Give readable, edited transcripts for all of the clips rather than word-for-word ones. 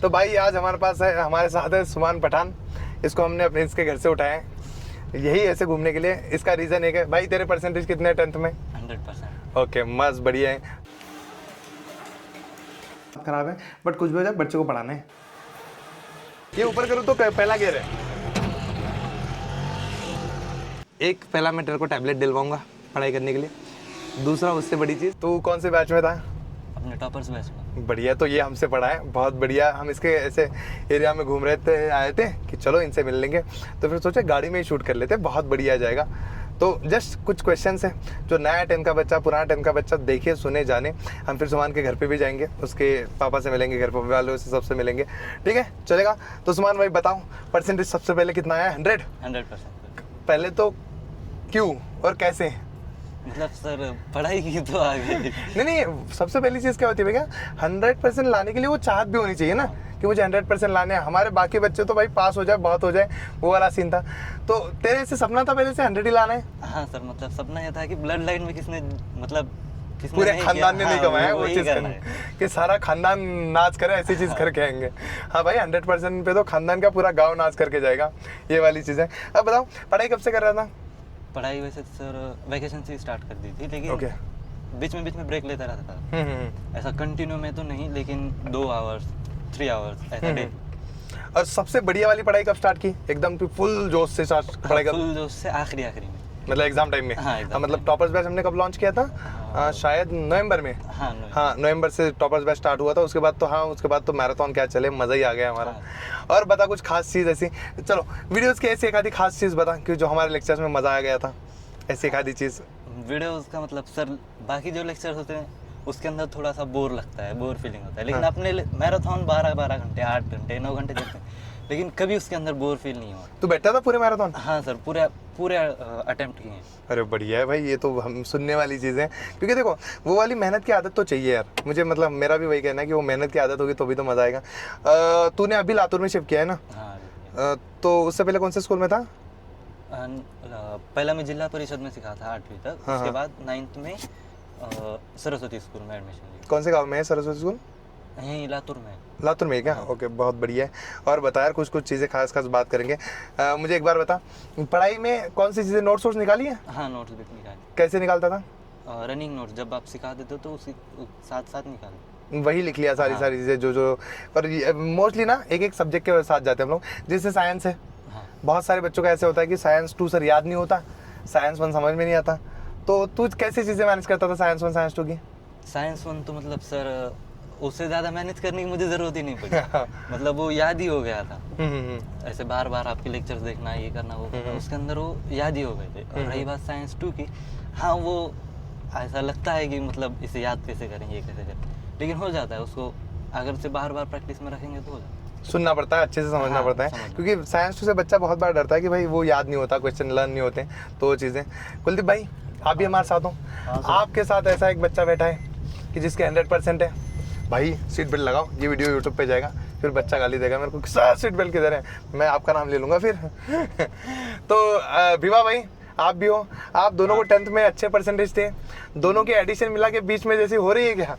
तो भाई आज हमारे पास है, हमारे साथ है सुमान पठान। इसको हमने अपने इसके घर से उठाया है यही ऐसे घूमने के लिए। इसका रीज़न एक है भाई, तेरे परसेंटेज कितने हैं 10th में? 100%। ओके, मस्त बढ़िया है। खराब है बट कुछ भी हो जाए बच्चे को पढ़ाना है। ये ऊपर करो तो पहला गियर है। एक पहला मैं तेरे को टैबलेट दिलवाऊंगा पढ़ाई करने के लिए, दूसरा उससे बड़ी चीज़, तू कौन से बैच में था? अपने टॉपर्स बैच में। बढ़िया, तो ये हमसे पढ़ा है, बहुत बढ़िया। हम इसके ऐसे एरिया में घूम रहे थे, आए थे कि चलो इनसे मिल लेंगे, तो फिर सोचे गाड़ी में ही शूट कर लेते, बहुत बढ़िया जाएगा। तो जस्ट कुछ क्वेश्चंस हैं जो नया 10th का बच्चा, पुराना 10th का बच्चा देखे सुने जाने। हम फिर सुमान के घर पे भी जाएंगे, उसके पापा से मिलेंगे, घर पे वालों से सबसे मिलेंगे, ठीक है चलेगा। तो सुमान भाई बताओ परसेंटेज सबसे पहले कितना आया? 100%। पहले तो क्यों और कैसे? मतलब सर पढ़ाई की तो आगे नहीं, सबसे पहली चीज़ क्या होती है भैया, 100% लाने के लिए वो चाहत भी होनी चाहिए ना कि मुझे 100% लाने हैं। हमारे बाकी बच्चे तो भाई पास हो जाए बहुत हो जाए, वो वाला सीन था। तो तेरे से सपना था पहले से 100 ही लाना है? हाँ सर, मतलब सपना ये था कि ब्लड लाइन में किसने मतलब पूरे खानदान ने नहीं कमाया वो वही चीज़ करना करनी है। कि सारा खानदान नाच करे, ऐसी चीज़ करके आएंगे। हाँ भाई 100% पे तो खानदान का पूरा गाँव नाच करके जाएगा, ये वाली चीज़ है। अब बताओ पढ़ाई कब से कर रहा था? पढ़ाई वैसे तो सर वैकेशन से स्टार्ट कर दी थी, लेकिन ओके। बीच में ब्रेक लेता रहता था। ऐसा कंटिन्यू में तो नहीं, लेकिन 2 आवर्स 3 आवर्स ऐसा डे। और सबसे बढ़िया वाली पढ़ाई कब स्टार्ट की? एकदम फुल जोश से पढ़ाई कर, फुल जोश से आखिरी में, मतलब एग्जाम टाइम में? हाँ, exam मतलब time। टॉपर्स बैच हमने कब लॉन्च किया था? शायद नवंबर में। हाँ हाँ नवंबर से टॉपर्स बैच स्टार्ट हुआ था। उसके बाद तो हाँ, उसके बाद तो मैराथन क्या चले, मज़ा ही आ गया हमारा। और बता कुछ खास चीज़ ऐसी, चलो वीडियोस की ऐसी एक आधी खास चीज़ बता कि जो हमारे लेक्चर्स में मज़ा आ गया था, ऐसी एक आधी चीज़। वीडियोस का मतलब सर बाकी जो लेक्चर्स होते हैं उसके अंदर थोड़ा सा बोर लगता है, बोर फीलिंग होता है, लेकिन अपने मैराथन 12 घंटे 8 घंटे 9 घंटे चलते हैं, लेकिन कभी उसके अंदर बोर फील नहीं हुआ। तू बैठा था पूरे मैराथन? हाँ सर, पूरे अटेम्प्ट किए हैं। अरे बढ़िया है भाई, ये तो हम सुनने वाली चीज़ है, क्योंकि देखो वो वाली मेहनत की आदत तो चाहिए यार मुझे, मतलब मेरा भी वही कहना है कि वो मेहनत की आदत होगी तो भी तो मज़ा आएगा। तूने अभी लातूर में शिफ्ट किया है ना? हाँ। तो उससे पहले कौन से स्कूल में था? पहला मैं जिला परिषद में सीखा था 8वीं तक। हाँ, उसके हाँ। बाद 9th में सरस्वती स्कूल में एडमिशन लिया। कौन से गांव में है सरस्वती स्कूल? यहीं लातूर में। लातूर में है क्या? ओके, बहुत बढ़िया है। और बता यार, कुछ चीज़ें खास बात करेंगे। मुझे एक बार बता, पढ़ाई में कौन सी चीज़ें नोट्स निकाली है? हाँ, नोट्स भी निकाले। कैसे निकालता था? रनिंग नोट्स जब आप सिखा देते हो तो उसी साथ साथ निकाले, वही लिख लिया सारी सारी चीज़ें जो और मोस्टली ना एक सब्जेक्ट के साथ जाते हैं हम लोग। जैसे साइंस है, बहुत सारे बच्चों का ऐसे होता है कि साइंस 2 सर याद नहीं होता, साइंस 1 समझ में नहीं आता। तो तू कैसी चीज़ें मैनेज करता था साइंस 1 साइंस 2 की? साइंस 1 तो मतलब सर उससे ज़्यादा मैनेज करने की मुझे ज़रूरत ही नहीं पड़ी। मतलब वो याद ही हो गया था। ऐसे बार बार आपके लेक्चर्स देखना, ये करना वो करना, उसके अंदर वो याद ही हो गए थे। और रही बात साइंस 2 की, हाँ वो ऐसा लगता है कि मतलब इसे याद कैसे करें, ये कैसे करें, लेकिन हो जाता है। उसको अगर से बार बार प्रैक्टिस में रखेंगे तो हो जाता है। सुनना पड़ता है, अच्छे से समझना पड़ता है, क्योंकि साइंस 2 से बच्चा बहुत बार डरता है कि भाई वो याद नहीं होता, क्वेश्चन लर्न नहीं होते, तो वो चीज़ें। कुलदीप भाई आप भी हमारे साथ हो। आपके साथ ऐसा एक बच्चा बैठा है कि जिसके 100% है, भाई सीट बेल्ट लगाओ, ये वीडियो यूट्यूब पे जाएगा, फिर बच्चा गाली देगा मेरे को, सर सीट बेल्ट किधर है, मैं आपका नाम ले लूँगा फिर। तो विवा भाई आप भी हो, आप दोनों को 10th में अच्छे परसेंटेज थे, दोनों के एडिशन मिला के बीच में जैसी हो रही है क्या?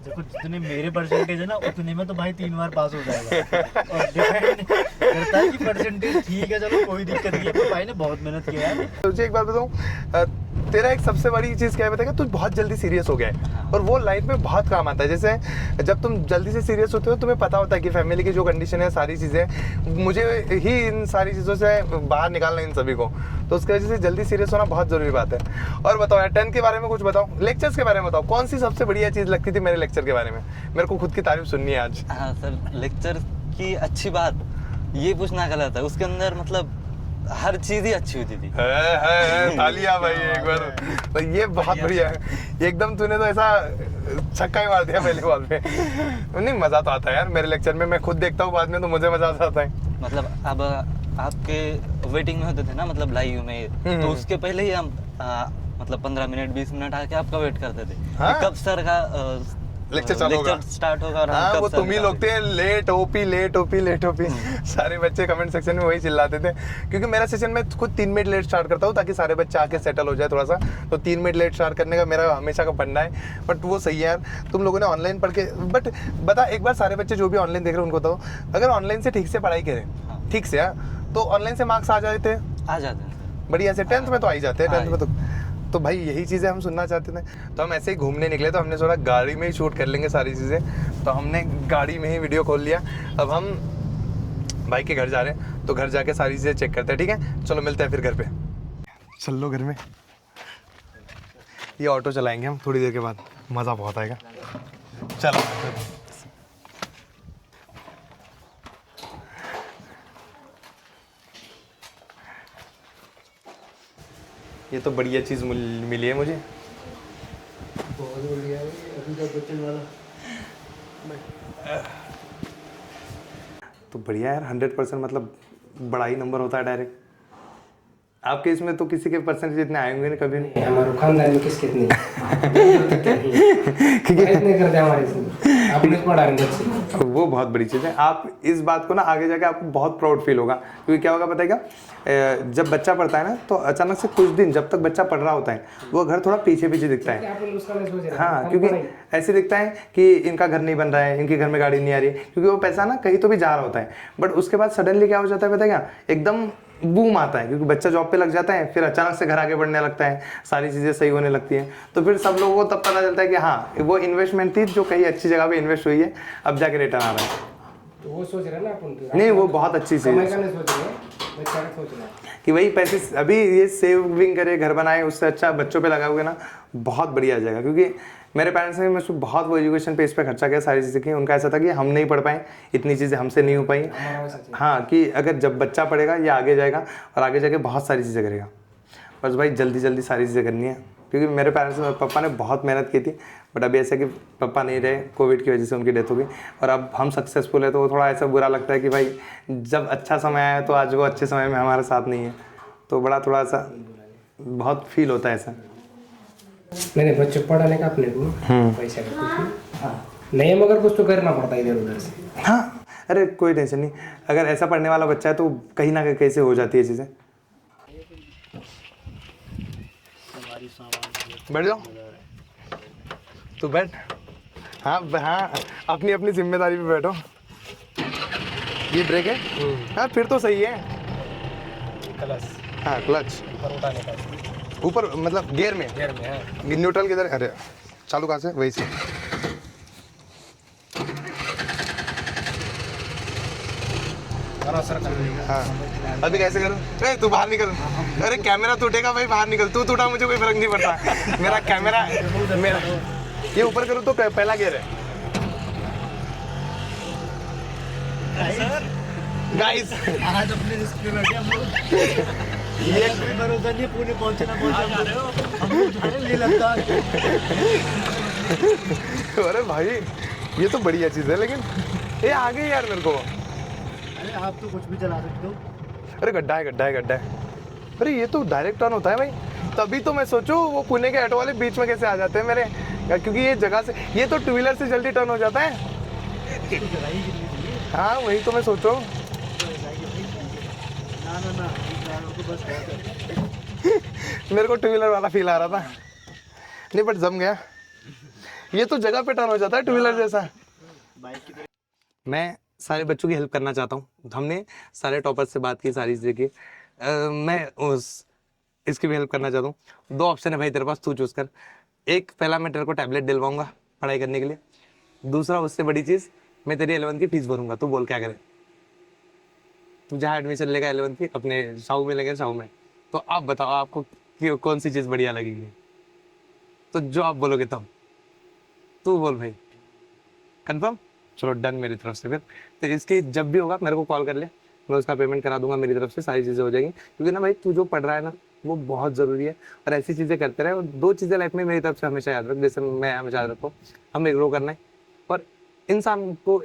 देखो जितने मेरे परसेंटेज है ना उतने में तो भाई 3 बार पास हो जाएगा। और डिपेंड करता है कि परसेंटेज ठीक है, चलो कोई दिक्कत नहीं है, पर भाई ने बहुत मेहनत किया है। तुझे एक बात बताऊँ, तेरा एक सबसे बड़ी चीज़ क्या है बताएगा, तू बहुत जल्दी सीरियस हो गया है और वो लाइफ में बहुत काम आता है। जैसे जब तुम जल्दी से सीरियस होते हो, तुम्हें पता होता है कि फैमिली की जो कंडीशन है, सारी चीज़ें, मुझे ही इन सारी चीज़ों से बाहर निकालना इन सभी को, तो उसकी वजह से जल्दी सीरियस होना बहुत ज़रूरी बात है। और बताओ यार 10th के बारे में कुछ बताओ, लेक्चर्स के बारे में बताओ, कौन सी सबसे बढ़िया चीज़ लगती थी मेरे लेक्चर के बारे में? मेरे को खुद की तारीफ सुननी है आज। हाँ सर, लेक्चर की अच्छी बात ये पूछना गलत है, उसके अंदर मतलब हर चीज़ ही अच्छी होती थी। तालियां भाई एक बार, तो ये बहुत बढ़िया है एकदम। तूने तो ऐसा छक्का ही मार दिया पहले बॉल पे। नहीं मज़ा तो आता है यार मेरे लेक्चर में, मैं खुद देखता हूँ बाद में तो मुझे मज़ा आता है। मतलब अब आपके वेटिंग में होते थे ना, मतलब लाइव में, तो उसके पहले ही हम मतलब 15 मिनट 20 मिनट आके आपका वेट करते थे। हाँ? कब सर का लेक्चर चालू होगा, स्टार्ट होगा और हम हाँ कब वो से तुम ही बता लोग थे let OP let OP let OP. सारे बच्चे कमेंट सेक्शन में वही चिल्लाते थे, क्योंकि मेरा सेशन में खुद 3 मिनट लेट स्टार्ट करता हूँ ताकि सारे बच्चे आके सेटल हो जाए थोड़ा सा। तो 3 मिनट लेट स्टार्ट करने का मेरा हमेशा का फंडा है। बट वो सही है यार, तुम लोगों ने ऑनलाइन पढ़ के, बट बता एक बार सारे बच्चे जो भी ऑनलाइन देख रहे हैं उनको बताओ, अगर ऑनलाइन से ठीक से पढ़ाई करें, ठीक से तो ऑनलाइन से मार्क्स आ जाते हैं, आ जाते हैं सर। बढ़िया से 10th में तो आ ही जाते हैं, 10th में हाँ। तो भाई यही चीज़ें हम सुनना चाहते थे। तो हम ऐसे ही घूमने निकले, तो हमने सोचा गाड़ी में ही शूट कर लेंगे सारी चीज़ें, तो हमने गाड़ी में ही वीडियो खोल लिया। अब हम भाई के घर जा रहे हैं, तो घर जाके सारी चीज़ें चेक करते हैं, ठीक है चलो मिलते हैं फिर घर पे। चल लो घर में, ये ऑटो चलाएंगे हम थोड़ी देर के बाद, मज़ा बहुत आएगा। चलो ये तो बढ़िया चीज़ मिली है मुझे। बहुत बढ़िया है अभी का बच्चन वाला। तो बढ़िया यार, 100% मतलब बड़ा ही नंबर होता है डायरेक्ट। आपके इसमें तो किसी के परसेंटेज इतने आए होंगे ना कभी नहीं? हमारे खानदान में किसके इतने इतने करते हमारे इसमें, आपने पढ़ा है वो बहुत बड़ी चीज़ है। आप इस बात को ना आगे जाके आपको बहुत प्राउड फील होगा, क्योंकि क्या होगा पता है क्या, जब बच्चा पढ़ता है ना तो अचानक से कुछ दिन जब तक बच्चा पढ़ रहा होता है वो घर थोड़ा पीछे पीछे दिखता है। हाँ क्योंकि ऐसे दिखता है कि इनका घर नहीं बन रहा है, इनके घर में गाड़ी नहीं आ रही है, क्योंकि वो पैसा ना कहीं तो भी जा रहा होता है। बट उसके बाद सडनली क्या हो जाता है पता है क्या, एकदम बूम आता है, क्योंकि बच्चा जॉब पे लग जाता है, फिर अचानक से घर आगे बढ़ने लगता है, सारी चीज़ें सही होने लगती हैं। तो फिर सब लोगों को तब पता चलता है कि हाँ वो इन्वेस्टमेंट थी जो कहीं अच्छी जगह पे इन्वेस्ट हुई है, अब जाके रिटर्न आ रहा है। तो वो सोच रहे ना अपन नहीं वो बहुत अच्छी चीज़ है कि वही पैसे अभी ये सेविंग करे, घर बनाए, उससे अच्छा बच्चों पे लगाओगे ना बहुत बढ़िया आ जाएगा। क्योंकि मेरे पेरेंट्स ने मुझसे बहुत वो एजुकेशन पे इस पे खर्चा किया, सारी चीज़ें की। उनका ऐसा था कि हम नहीं पढ़ पाए, इतनी चीज़ें हमसे नहीं हो पाई। हाँ कि अगर जब बच्चा पढ़ेगा ये आगे जाएगा और आगे जाके बहुत सारी चीज़ें करेगा। बस भाई जल्दी जल्दी सारी चीज़ें करनी है, क्योंकि मेरे पेरेंट्स पापा ने बहुत मेहनत की थी। बट अभी ऐसा कि पापा नहीं रहे, कोविड की वजह से उनकी डेथ हो गई, और अब हम सक्सेसफुल है, तो वो थोड़ा ऐसा बुरा लगता है कि भाई जब अच्छा समय आया तो आज वो अच्छे समय में हमारे साथ नहीं है, तो बड़ा थोड़ा सा बहुत फील होता है ऐसा। नहीं बच्चों पढ़ाने का अपने को पैसा का कुछ नहीं, मगर कुछ तो करना पड़ता है इधर उधर से। हाँ अरे कोई टेंशन नहीं, अगर ऐसा पढ़ने वाला बच्चा है तो कहीं ना कहीं कैसे हो जाती है चीज़ें। बैठ जाओ, तू बैठ। हाँ हाँ अपनी अपनी जिम्मेदारी पे बैठो। ये ब्रेक है, हाँ फिर तो सही है। क्लच, हाँ क्लच ऊपर उठाने का, ऊपर मतलब गियर में है। न्यूट्रल किधर, अरे चालू कहाँ से, वही से। हाँ अभी कैसे करूँ? अरे तू बाहर निकल, अरे कैमरा टूटेगा भाई, बाहर निकल। तू टूटा मुझे कोई फर्क नहीं पड़ता, मेरा कैमरा मेरा ये ऊपर करूँ तो पहला गियर है। गाइस आज अपने रिस्क पे बैठे हम लोग, ये कोई भरोसा नहीं पुणे पहुंचना हम लोग जा रहे हैं लेह लद्दाख। अरे भाई ये तो बढ़िया चीज़ है, लेकिन ये आगे यार मेरे को। अरे आप तो कुछ भी चला सकते हो। अरे गड्ढा है गड्ढा है गड्ढा है। अरे ये तो डायरेक्ट टर्न होता है भाई, तभी तो मैं सोचूं वो पुणे के ऑटो वाले बीच में कैसे आ जाते हैं मेरे, क्योंकि ये जगह से ये तो टू व्हीलर से जल्दी टर्न हो जाता है। हाँ वही तो मैं सोचो। ना तो बस मेरे को टू व्हीलर वाला फील आ रहा था, नहीं बट जम गया। ये तो जगह पे टर्न हो जाता है टू व्हीलर जैसा। मैं सारे बच्चों की हेल्प करना चाहता हूँ, हमने सारे टॉपर्स से बात की, सारी चीज़ें की। मैं उस इसकी भी हेल्प करना चाहता हूँ। 2 ऑप्शन है भाई तेरे पास, तू चूज कर। एक पहला मैं तेरे को टैबलेट दिलवाऊंगा पढ़ाई करने के लिए, दूसरा उससे बड़ी चीज़ मैं तेरी 11th की फीस भरूंगा। तू बोल क्या करे? तू जहाँ एडमिशन लेगा 11th की अपने साहू में लेंगे, साहू में। तो आप बताओ आपको कौन सी चीज़ बढ़िया लगेगी, तो जो आप बोलोगे तब। तू बोल भाई, कंफर्म? चलो डन मेरी तरफ से। फिर तो इसकी जब भी होगा मेरे को कॉल कर ले, मैं उसका पेमेंट करा दूंगा मेरी तरफ से, सारी चीज़ें हो जाएंगी। क्योंकि ना भाई तू जो पढ़ रहा है ना वो बहुत ज़रूरी है, और ऐसी चीज़ें करते रहे। और 2 चीज़ें लाइफ में मेरी तरफ से हमेशा याद रख, जैसे मैं हमेशा याद रखो, हमें ग्रो करना है और इस इंसान को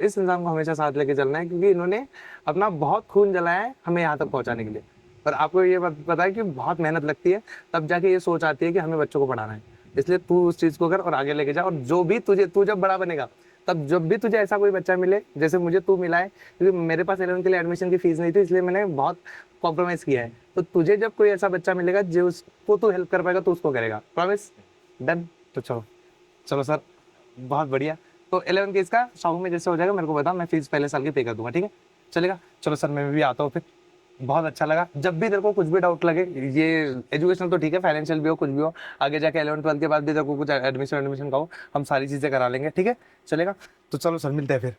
हमेशा साथ लेके चलना है, क्योंकि इन्होंने अपना बहुत खून जलाया है हमें यहाँ तक पहुँचाने के लिए। और आपको ये बात पता है कि बहुत मेहनत लगती है, तब जाके ये सोच आती है कि हमें बच्चों को पढ़ाना है। इसलिए तू उस चीज को कर और आगे लेके जा। और जो भी तू जब बड़ा बनेगा तब जब भी तुझे ऐसा कोई बच्चा मिले जैसे मुझे तू मिला है, क्योंकि मेरे पास 11 के लिए एडमिशन की फीस नहीं थी, इसलिए मैंने बहुत कॉम्प्रोमाइज किया है। तो तुझे जब कोई ऐसा बच्चा मिलेगा जो उसको तू हेल्प कर पाएगा तो उसको करेगा, प्रॉमिस? डन। तो चलो सर, बहुत बढ़िया। तो 11 के इसका शौक में जैसे हो जाएगा मेरे को बता, मैं फीस पहले साल की पे कर दूंगा, ठीक है? चलेगा? चलो सर, मैं भी आता हूँ फिर। बहुत अच्छा लगा। जब भी तेरे को कुछ भी डाउट लगे, ये एजुकेशनल तो ठीक है, फाइनेंशियल भी हो, कुछ भी हो, आगे जाके 11 12 के बाद भी तेरे को कुछ एडमिशन का हो, हम सारी चीजें करा लेंगे, ठीक है? चलेगा? तो चलो सर, मिलते हैं फिर।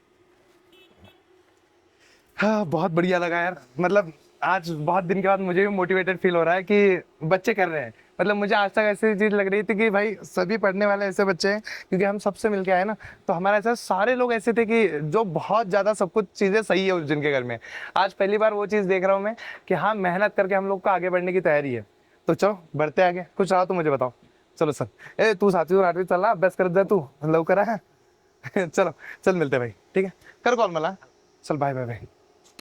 हाँ, बहुत बढ़िया लगा यार। मतलब आज बहुत दिन के बाद मुझे भी मोटिवेटेड फील हो रहा है कि बच्चे कर रहे हैं। मतलब मुझे आज तक ऐसी चीज लग रही थी कि भाई सभी पढ़ने वाले ऐसे बच्चे हैं, क्योंकि हम सबसे मिलके आए ना, तो हमारा ऐसा सारे लोग ऐसे थे कि जो बहुत ज्यादा सब कुछ चीजें सही है जिनके घर में। आज पहली बार वो चीज देख रहा हूँ मैं कि हाँ, मेहनत करके हम लोग को आगे बढ़ने की तैयारी है। तो चलो बढ़ते आगे। कुछ रहा तो मुझे बताओ। चलो सर, तू 7वीं और 8वीं चल, अभ्यास करत जा तू, लवकर है। चलो चल, मिलते हैं भाई, ठीक है? कर कॉल मला। चल, बाय बाय बाय।